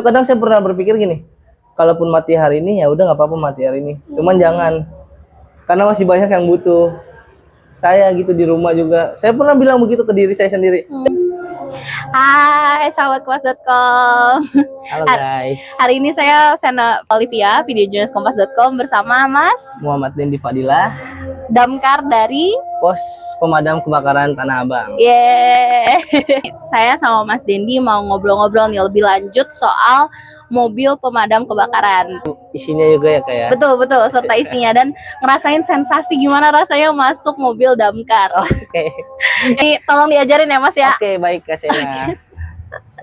Kadang saya pernah berpikir gini, kalaupun mati hari ini ya udah nggak apa-apa mati hari ini. Cuman jangan, karena masih banyak yang butuh saya gitu di rumah juga. Saya pernah bilang begitu ke diri saya sendiri. Hai sahabat kompas.com. Halo guys, Hari ini saya Sena Olivia, video jurnalis kompas.com bersama Mas Muhammad Dendi Fadilah, Damkar dari Pos Pemadam Kebakaran Tanah Abang. Yeay. Saya sama Mas Dendi mau ngobrol-ngobrol nih lebih lanjut soal mobil pemadam kebakaran. Isinya juga ya kayak. Betul, serta isinya dan ngerasain sensasi gimana rasanya masuk mobil damkar. Oke. Ini tolong diajarin ya Mas ya. Oke, baik Kak Sena.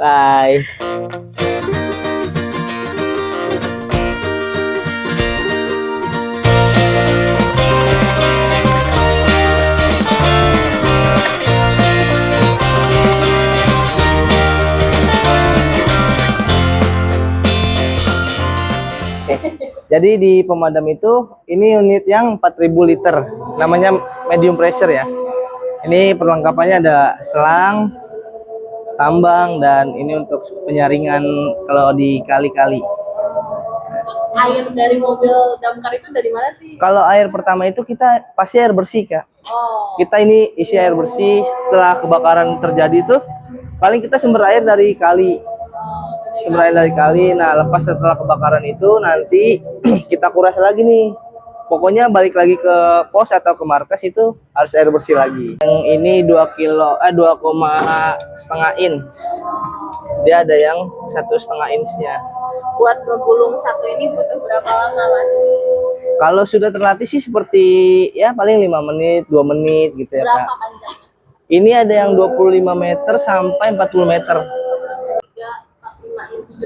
Bye. Jadi di pemadam itu ini unit yang 4000 liter, namanya medium pressure ya. Ini perlengkapannya ada selang, tambang, dan ini untuk penyaringan kalau di kali-kali. Terus air dari mobil damkar itu dari mana sih? Kalau air pertama itu kita pasti air bersih Kak. Oh. Kita ini isi air bersih setelah kebakaran terjadi itu paling kita sumber air dari kali. Sumber air dari kali. Nah, lepas setelah kebakaran itu nanti kita kuras lagi nih. Pokoknya balik lagi ke pos atau ke markas itu harus air bersih lagi. Yang ini 2,5 inch. Dia ada yang 1,5 inchnya. Buat ngegulung satu ini butuh berapa lama Mas? Kalau sudah terlatih sih seperti ya paling 5 menit, 2 menit gitu ya Berapa Kak. panjangnya? Ini ada yang 25 meter sampai 40 meter. 8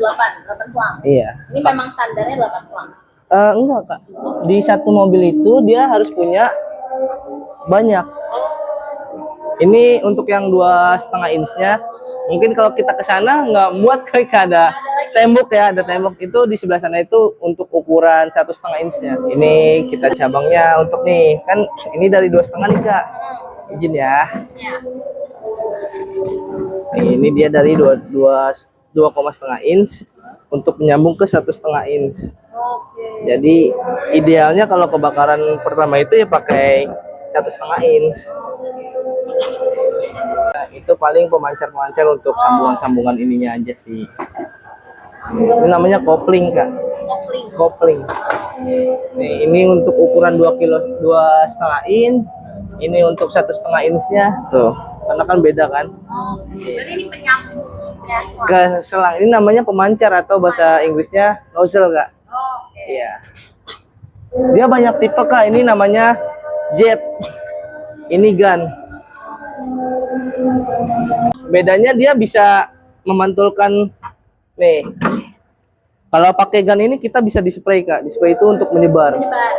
selang. Iya. Ini memang standarnya 8 selang. Enggak Kak. Di satu mobil itu dia harus punya banyak. Ini untuk yang 2,5 inchnya. Mungkin kalau kita ke sana nggak muat kayak ada tembok ya, ada tembok itu di sebelah sana itu untuk ukuran 1,5 inchnya. Ini kita cabangnya untuk nih kan ini dari 2,5 nih Kak. Izin ya. Ya. Ini dia dari 2,5 inch untuk menyambung ke 1,5 inch. Jadi idealnya kalau kebakaran pertama itu ya pakai 1,5 inch. Nah, itu paling pemancar-pemancar untuk sambungan-sambungan ininya aja sih. Ini namanya kopling Kak. Kopling. Nih, ini untuk ukuran 2,5 inch. Ini untuk 1,5 inchnya tuh. Karena kan beda kan. Jadi ini penyambung Ke selang ini namanya pemancar atau bahasa Inggrisnya nozzle Kak. Iya. Dia banyak tipe Kak. Ini namanya jet. Ini gun. Bedanya dia bisa memantulkan nih. Kalau pakai gun ini kita bisa dispray Kak. Dispray itu untuk menyebar.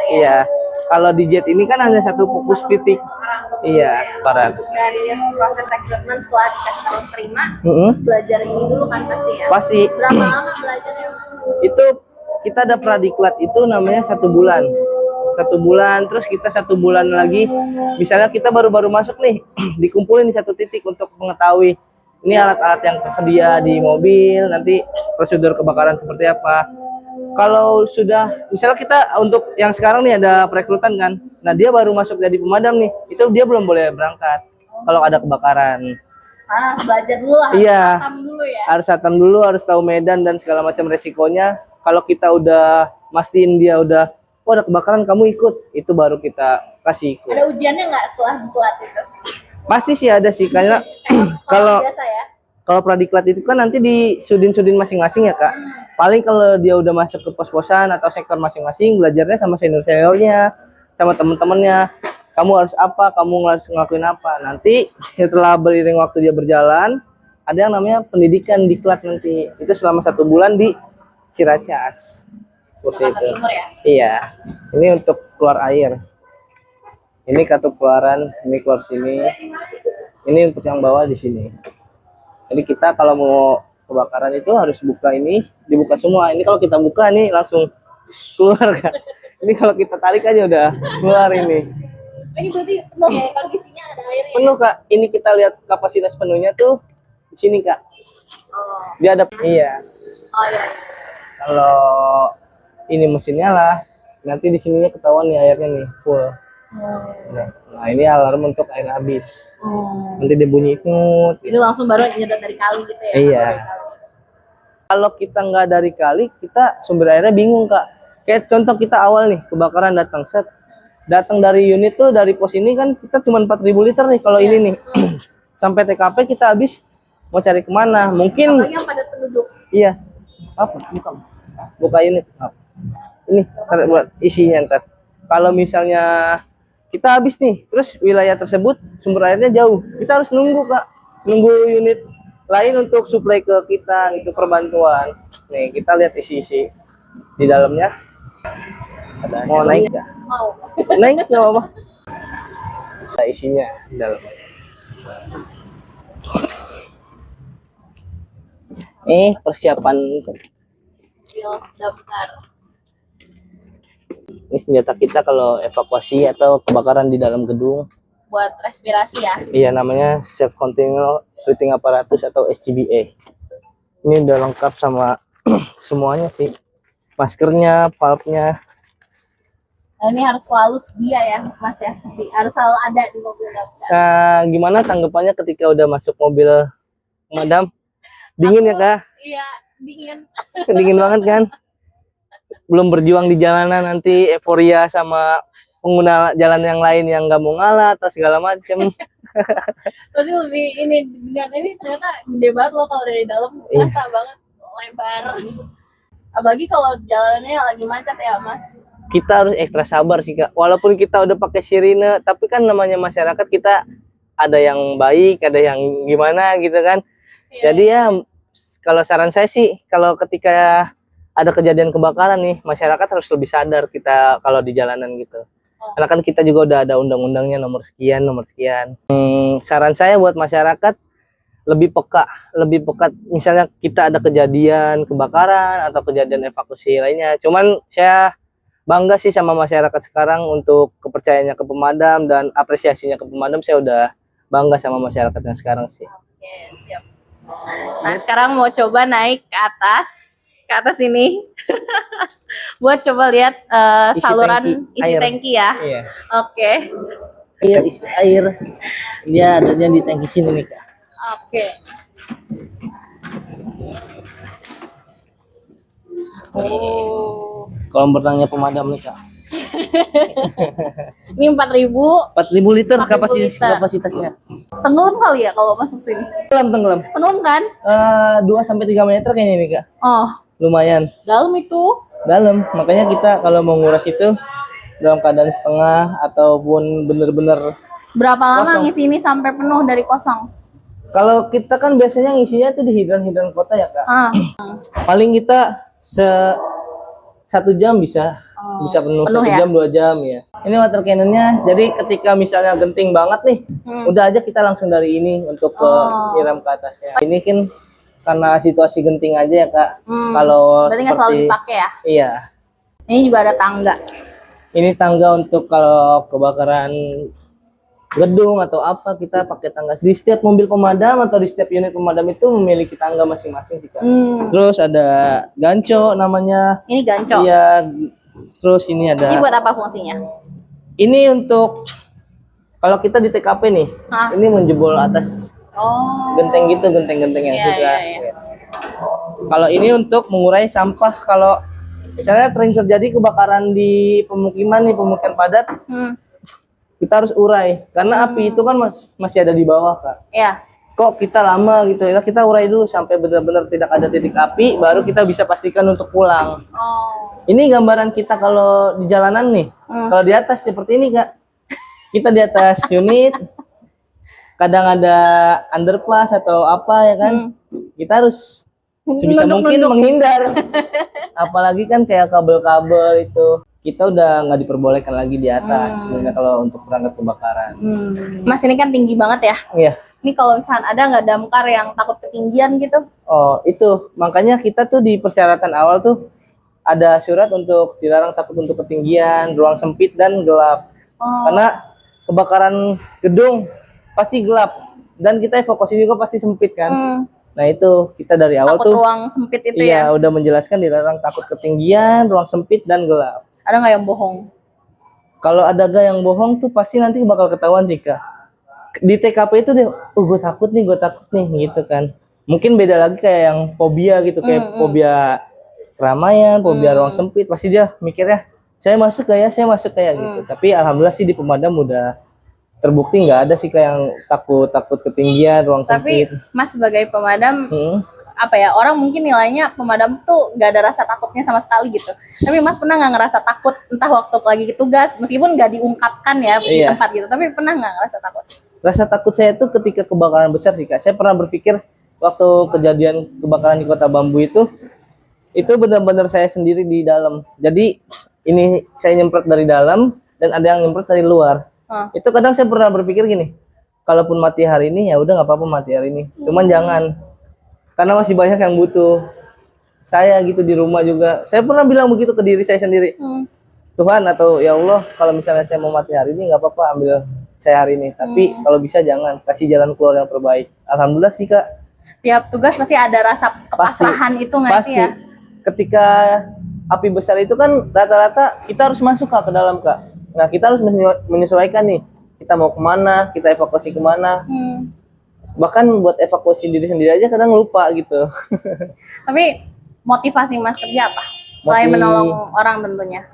Iya. Kalau di jet ini kan hanya satu fokus titik. Iya, parah. Dari proses rekrutmen setelah dikasih tahu terima, belajar ini dulu kan pasti ya. Pasti. Berapa lama belajarnya Mas? Itu kita ada pradiklat itu namanya 1 bulan. 1 bulan, terus kita 1 bulan lagi. Misalnya kita baru-baru masuk nih, dikumpulin di satu titik untuk mengetahui ini alat-alat yang tersedia di mobil, nanti prosedur kebakaran seperti apa. Kalau sudah, misalnya kita untuk yang sekarang nih ada perekrutan kan, nah dia baru masuk jadi pemadam nih, itu dia belum boleh berangkat kalau ada kebakaran. Harus belajar dulu lah, Iya, hatam dulu ya. harus hatam dulu, harus tahu medan dan segala macam resikonya. Kalau kita udah mastiin dia udah, oh ada kebakaran kamu ikut, itu baru kita kasih ikut. Ada ujiannya nggak setelah diklat itu? Pasti sih ada sih, karena kalau biasa ya. Kalau pradiklat itu kan nanti di sudin-sudin masing-masing ya Kak. Paling kalau dia udah masuk ke pos-posan atau sektor masing-masing, belajarnya sama senior-seniornya, sama temen-temennya. Kamu harus apa, kamu harus ngelakuin apa. Nanti setelah beriring waktu dia berjalan, ada yang namanya pendidikan diklat nanti. Itu selama 1 bulan di Ciracas. Seperti Jakarta itu. Timur ya? Iya. Ini untuk keluar air. Ini kartu keluaran, ini keluar sini. Ini untuk yang bawah di sini. Jadi kita kalau mau kebakaran itu harus buka ini, dibuka semua. Ini kalau kita buka nih langsung keluar Kak. Ini kalau kita tarik aja udah keluar ini. Ini berarti penuh ya, kondisinya ada airnya. Penuh Kak. Ini kita lihat kapasitas penuhnya tuh di sini Kak. Oh. Dia ada, iya. Oh iya. Kalau ini mesinnya lah, nanti di sininya ketahuan nih airnya nih full. Nah ini alarm untuk air habis. Nanti dia bunyi ikut. Itu langsung baru nyedot dari kali gitu ya? Iya. Dari kali. Kalau kita nggak dari kali, kita sumber airnya bingung kak. Kayak contoh kita awal nih kebakaran datang set, datang dari unit tuh dari pos ini kan kita cuma 4.000 liter nih kalau ini nih. Sampai TKP kita habis mau cari kemana? Mungkin. Apalagi yang padat penduduk. Iya. Apa? Buka unit. Ini ntar buat isinya ntar. Kalau misalnya kita habis nih, terus wilayah tersebut sumber airnya jauh, kita harus nunggu kak, nunggu unit lain untuk suplai ke kita gitu perbantuan. Nih kita lihat isi-isi di dalamnya. Mau naik nggak? Mau. Naik nggak apa-apa. Nah, isinya di dalam. Persiapan. Mobil damkar. Ini senjata kita kalau evakuasi atau kebakaran di dalam gedung. Buat respirasi ya? Iya, namanya self contained breathing apparatus atau SCBA. Ini udah lengkap sama semuanya sih. Maskernya, valve-nya. Nah, ini harus selalu sedia ya Mas ya? Harus selalu ada di mobil damkar. Nah, gimana tanggapannya ketika udah masuk mobil pemadam? Dingin ya kak? Iya, dingin. Dingin banget kan? Belum berjuang di jalanan nanti euforia sama pengguna jalan yang lain yang nggak mau ngalah atau segala macem. Pasti lebih ini dengan ini ternyata gede banget loh kalau dari dalam kerasa banget lebar. Apalagi kalau jalannya lagi macet ya Mas. Kita harus ekstra sabar sih kak. Walaupun kita udah pakai sirine, tapi kan namanya masyarakat kita ada yang baik, ada yang gimana gitu kan. Iya. Jadi ya kalau saran saya sih kalau ketika ada kejadian kebakaran nih, masyarakat harus lebih sadar kita kalau di jalanan gitu. Karena kan kita juga udah ada undang-undangnya nomor sekian, nomor sekian. Saran saya buat masyarakat lebih peka, lebih pekat. Misalnya kita ada kejadian kebakaran atau kejadian evakuasi lainnya. Cuman saya bangga sih sama masyarakat sekarang untuk kepercayaannya ke pemadam dan apresiasinya ke pemadam. Saya udah bangga sama masyarakat yang sekarang sih. Oke, siap. Nah, sekarang mau coba naik ke atas ini. Buat coba lihat Isi saluran tangki isi air. tangki ya. Iya. Oke. Iya, isi air. Dia adanya di tangki sini nih kak. Oke. Oh. Kolam renangnya pemadam nih kak. Ini 4.000. 4.000 liter 4.000 liter. kapasitasnya. Tenggelam kali ya kalau masuk sini. Tenggelam. Tenggelam kan? 2-3 meter kayaknya nih kak. Oh, Lumayan. dalam itu. Dalam. Makanya kita kalau mau nguras itu dalam keadaan setengah ataupun bener-bener. Berapa lama Kosong. ngisi ini sampai penuh dari kosong? Kalau kita kan biasanya ngisinya tuh di hidran-hidran kota ya kak. Ah. Paling kita 1 jam bisa. Bisa penuh, penuh 1 ya? jam 2 jam ya. Ini water cannonnya. Jadi ketika misalnya genting banget nih, udah aja kita langsung dari ini untuk ke nyiram ke atasnya. Ini kan karena situasi genting aja ya kak. Kalau Berarti nggak selalu dipakai ya? Iya. Ini juga ada tangga. Ini tangga untuk kalau kebakaran gedung atau apa kita pakai tangga. Di setiap mobil pemadam atau di setiap unit pemadam itu memiliki tangga masing-masing sih kak. Terus ada ganco namanya. Ini gancok. Iya. Terus ini ada. Ini buat apa fungsinya? Ini untuk kalau kita di TKP nih, Hah? ini menjebol atas Oh. genteng gitu, genteng-genteng yang Iya, susah. iya, iya. Kalau ini untuk mengurai sampah kalau misalnya sering terjadi kebakaran di pemukiman nih, pemukiman padat, kita harus urai karena api itu kan masih ada di bawah kak. Ya. Kok kita lama gitu ya, kita urai dulu sampai benar-benar tidak ada titik api, baru kita bisa pastikan untuk pulang. Oh. Ini gambaran kita kalau di jalanan nih. Kalau di atas seperti ini kak. Kita di atas unit. Kadang ada underpass atau apa ya kan. Kita harus sebisa mungkin menghindar. Apalagi kan kayak kabel-kabel itu. Kita udah nggak diperbolehkan lagi di atas. Sebenarnya kalau untuk berangkat kebakaran. Mas ini kan tinggi banget ya. Iya. Ini kalau misalnya ada nggak damkar yang takut ketinggian gitu? Oh itu. Makanya kita tuh di persyaratan awal tuh ada surat untuk dilarang takut untuk ketinggian, ruang sempit dan gelap. Karena kebakaran gedung pasti gelap dan kita evakuasi juga pasti sempit kan. Nah itu kita dari awal Takut tuh ruang sempit itu iya ya. udah menjelaskan dilarang takut ketinggian, ruang sempit dan gelap. Ada nggak yang bohong? Kalau ada gak yang bohong tuh pasti nanti bakal ketahuan sih Kak. Di TKP itu deh, gue takut nih gitu kan. Mungkin beda lagi kayak yang fobia gitu, kayak fobia keramaian, fobia ruang sempit, pasti dia mikirnya saya masuk kayak gitu. Tapi alhamdulillah sih di pemadam udah terbukti nggak ada sih kayak yang takut ketinggian, ruang Tapi sempit. Mas sebagai pemadam, Hmm, apa ya, orang mungkin nilainya pemadam tuh gak ada rasa takutnya sama sekali gitu. Tapi Mas pernah nggak ngerasa takut entah waktu lagi tugas, meskipun nggak diungkapkan ya di Iya. tempat gitu, tapi pernah nggak ngerasa takut? Rasa takut saya tuh ketika kebakaran besar sih Kak. Saya pernah berpikir waktu kejadian kebakaran di Kota Bambu itu benar-benar saya sendiri di dalam. Jadi ini saya nyemprot dari dalam dan ada yang nyemprot dari luar. Itu kadang saya pernah berpikir gini, kalaupun mati hari ini ya udah nggak apa-apa mati hari ini. Cuman jangan, karena masih banyak yang butuh saya gitu di rumah juga. Saya pernah bilang begitu ke diri saya sendiri. Tuhan atau ya Allah, kalau misalnya saya mau mati hari ini nggak apa-apa, ambil saya hari ini. Tapi kalau bisa jangan, kasih jalan keluar yang terbaik. Alhamdulillah sih Kak. Tiap tugas pasti ada rasa kepasrahan itu nggak sih Pasti. ya? Ketika api besar itu kan rata-rata kita harus masuk Kak ke dalam Kak. Nah kita harus menyesuaikan nih. Kita mau kemana, kita evakuasi kemana. Bahkan buat evakuasi diri sendiri aja kadang lupa gitu. Tapi motivasi Mas kerja apa? Selain menolong orang tentunya.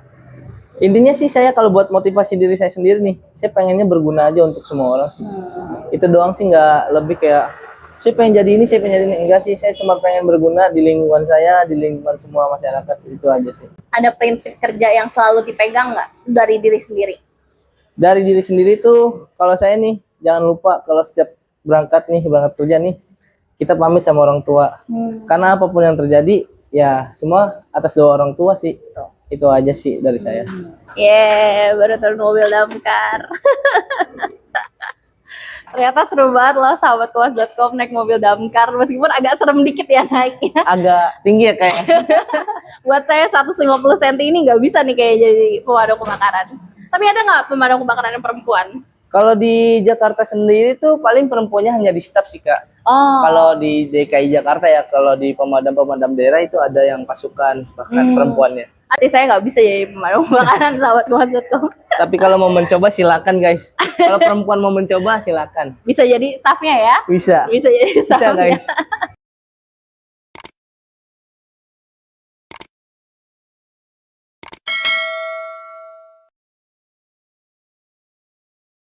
Intinya sih saya kalau buat motivasi diri saya sendiri nih, saya pengennya berguna aja untuk semua orang sih. Itu doang sih, nggak lebih kayak saya pengen jadi ini, saya pengen jadi ini. Enggak sih, saya cuma pengen berguna di lingkungan saya, di lingkungan semua masyarakat, itu aja sih. Ada prinsip kerja yang selalu dipegang nggak dari diri sendiri? Dari diri sendiri tuh, kalau saya nih, jangan lupa kalau setiap berangkat kerja nih, kita pamit sama orang tua. Karena apapun yang terjadi, ya semua atas doa orang tua sih. Itu aja sih dari saya. Baru turun mobil damkar. Ternyata seru banget loh sahabat koas.com naik mobil damkar, meskipun agak serem dikit ya naiknya. Agak tinggi ya kayaknya. Buat saya 150 cm ini nggak bisa nih kayak jadi pemadam kebakaran. Tapi ada nggak pemadam kebakaran yang perempuan? Kalau di Jakarta sendiri tuh paling perempuannya hanya di staf sih Kak. Kalau di DKI Jakarta ya, kalau di pemadam-pemadam daerah itu ada yang pasukan bahkan perempuannya. Arti saya nggak bisa jadi pemadam kebakaran sahabat koas.com. Tapi kalau mau mencoba silakan guys. Kalau perempuan mau mencoba silakan. Bisa jadi staffnya ya? Bisa. Bisa jadi Bisa staffnya. guys.